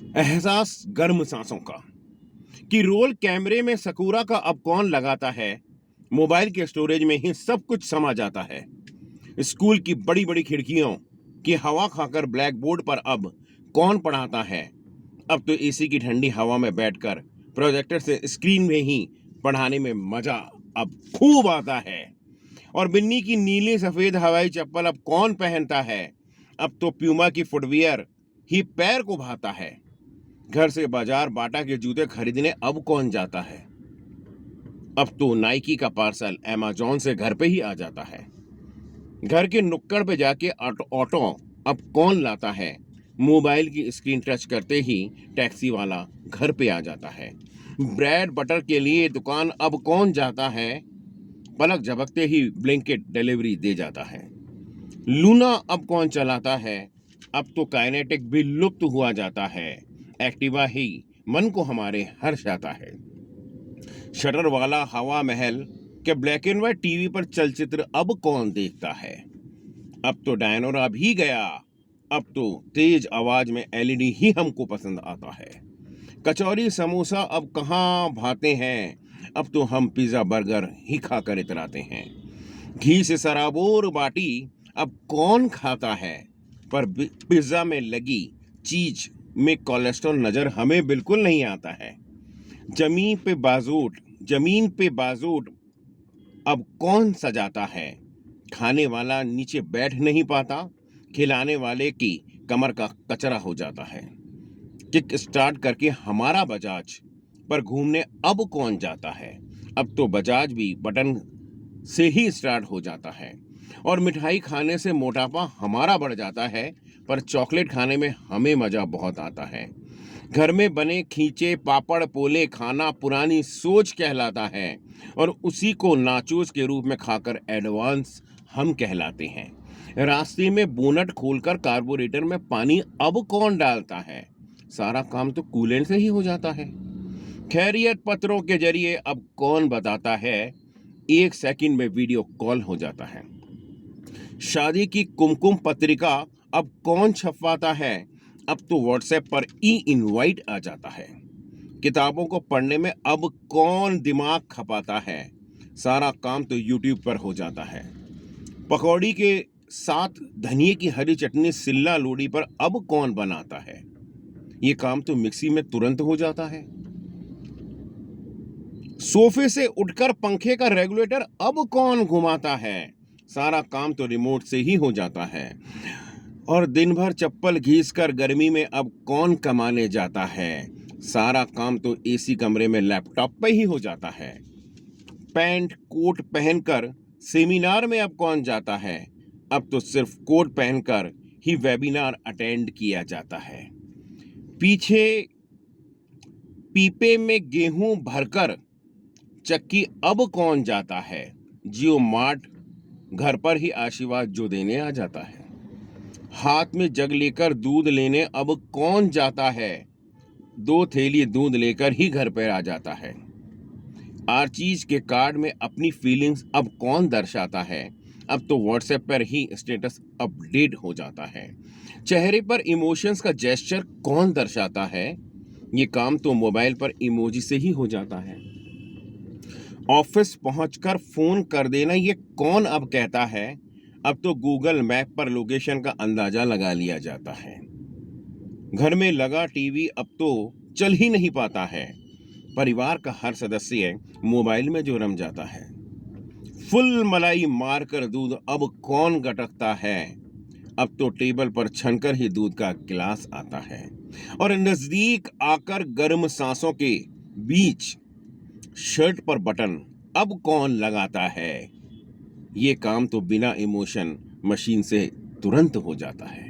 एहसास गर्म सांसों का कि रोल कैमरे में सकूरा का अब कौन लगाता है। मोबाइल के स्टोरेज में ही सब कुछ समा जाता है। स्कूल की बड़ी बड़ी खिड़कियों की हवा खाकर ब्लैक बोर्ड पर अब कौन पढ़ाता है। अब तो एसी की ठंडी हवा में बैठकर प्रोजेक्टर से स्क्रीन में ही पढ़ाने में मजा अब खूब आता है। और बिन्नी की नीली सफेद हवाई चप्पल अब कौन पहनता है। अब तो प्यूमा की फुटवियर ही पैर को भाता है। घर से बाजार बाटा के जूते खरीदने अब कौन जाता है। अब तो नाइकी का पार्सल अमेज़न से घर पे ही आ जाता है। घर के नुक्कड़ पे जाके ऑटो अब कौन लाता है। मोबाइल की स्क्रीन टच करते ही टैक्सी वाला घर पे आ जाता है। ब्रेड बटर के लिए दुकान अब कौन जाता है। पलक झपकते ही ब्लिंकिट डिलीवरी दे जाता है। लूना अब कौन चलाता है। अब तो काइनेटिक भी लुप्त हुआ जाता है। एक्टिवा ही मन को हमारे हर्ष आता है। शटर वाला हवा महल के ब्लैक एंड व्हाइट टीवी पर चलचित्र अब कौन देखता है। अब तो डायनोरा भी गया। अब तो तेज आवाज में एलईडी ही हमको पसंद आता है। कचौरी समोसा अब कहाँ भाते हैं। अब तो हम पिज्जा बर्गर ही खाकर इतराते हैं। घी से सराबोर बाटी अब कौन खाता है। पर पिज्जा में लगी चीज में कोलेस्ट्रॉल नजर हमें बिल्कुल नहीं आता है। जमीन पे बाजूट अब कौन सजाता है। खाने वाला नीचे बैठ नहीं पाता। खिलाने वाले की कमर का कचरा हो जाता है। किक स्टार्ट करके हमारा बजाज पर घूमने अब कौन जाता है। अब तो बजाज भी बटन से ही स्टार्ट हो जाता है। और मिठाई खाने से मोटापा हमारा बढ़ जाता है। पर चॉकलेट खाने में हमें मजा बहुत आता है। घर में बने खींचे पापड़ पोले खाना पुरानी सोच कहलाता है। और उसी को नाचोस के रूप में खाकर एडवांस हम कहलाते हैं। रास्ते में बोनट खोलकर कार्बोरेटर में पानी अब कौन डालता है। सारा काम तो कूलेंट से ही हो जाता है। खैरियत पत्रों के जरिए अब कौन बताता है। 1 सेकंड में वीडियो कॉल हो जाता है। शादी की कुमकुम पत्रिका अब कौन छपवाता है। अब तो व्हाट्सएप पर ई इनवाइट आ जाता है। किताबों को पढ़ने में अब कौन दिमाग खपाता है। सारा काम तो यूट्यूब पर हो जाता है। पकौड़ी के साथ धनिए की हरी चटनी सिल्ला लोड़ी पर अब कौन बनाता है। ये काम तो मिक्सी में तुरंत हो जाता है। सोफे से उठकर पंखे का रेगुलेटर अब कौन घुमाता है। सारा काम तो रिमोट से ही हो जाता है। और दिन भर चप्पल घीसकर गर्मी में अब कौन कमाने जाता है। सारा काम तो एसी कमरे में लैपटॉप पे ही हो जाता है। पैंट कोट पहनकर सेमिनार में अब कौन जाता है। अब तो सिर्फ कोट पहनकर ही वेबिनार अटेंड किया जाता है। पीछे पीपे में गेहूं भरकर चक्की अब कौन जाता है। जियो मार्ट घर पर ही आशीर्वाद जो देने आ जाता है। हाथ में जग लेकर दूध लेने अब कौन जाता है। 2 थैली दूध लेकर ही घर पर आ जाता है। हर चीज के कार्ड में अपनी फीलिंग्स अब कौन दर्शाता है। अब तो व्हाट्सएप पर ही स्टेटस अपडेट हो जाता है। चेहरे पर इमोशंस का जेस्चर कौन दर्शाता है। ये काम तो मोबाइल पर इमोजी से ही हो जाता है। ऑफिस पहुंचकर फोन कर देना ये कौन अब कहता है। अब तो गूगल मैप पर लोकेशन का अंदाजा लगा लिया जाता है। घर में लगा टीवी अब तो चल ही नहीं पाता है। परिवार का हर सदस्य मोबाइल में जो रम जाता है। फुल मलाई मारकर दूध अब कौन गटकता है। अब तो टेबल पर छनकर ही दूध का गिलास आता है। और नजदीक आकर गर्म सांसों के बीच शर्ट पर बटन अब कौन लगाता है। ये काम तो बिना इमोशन मशीन से तुरंत हो जाता है।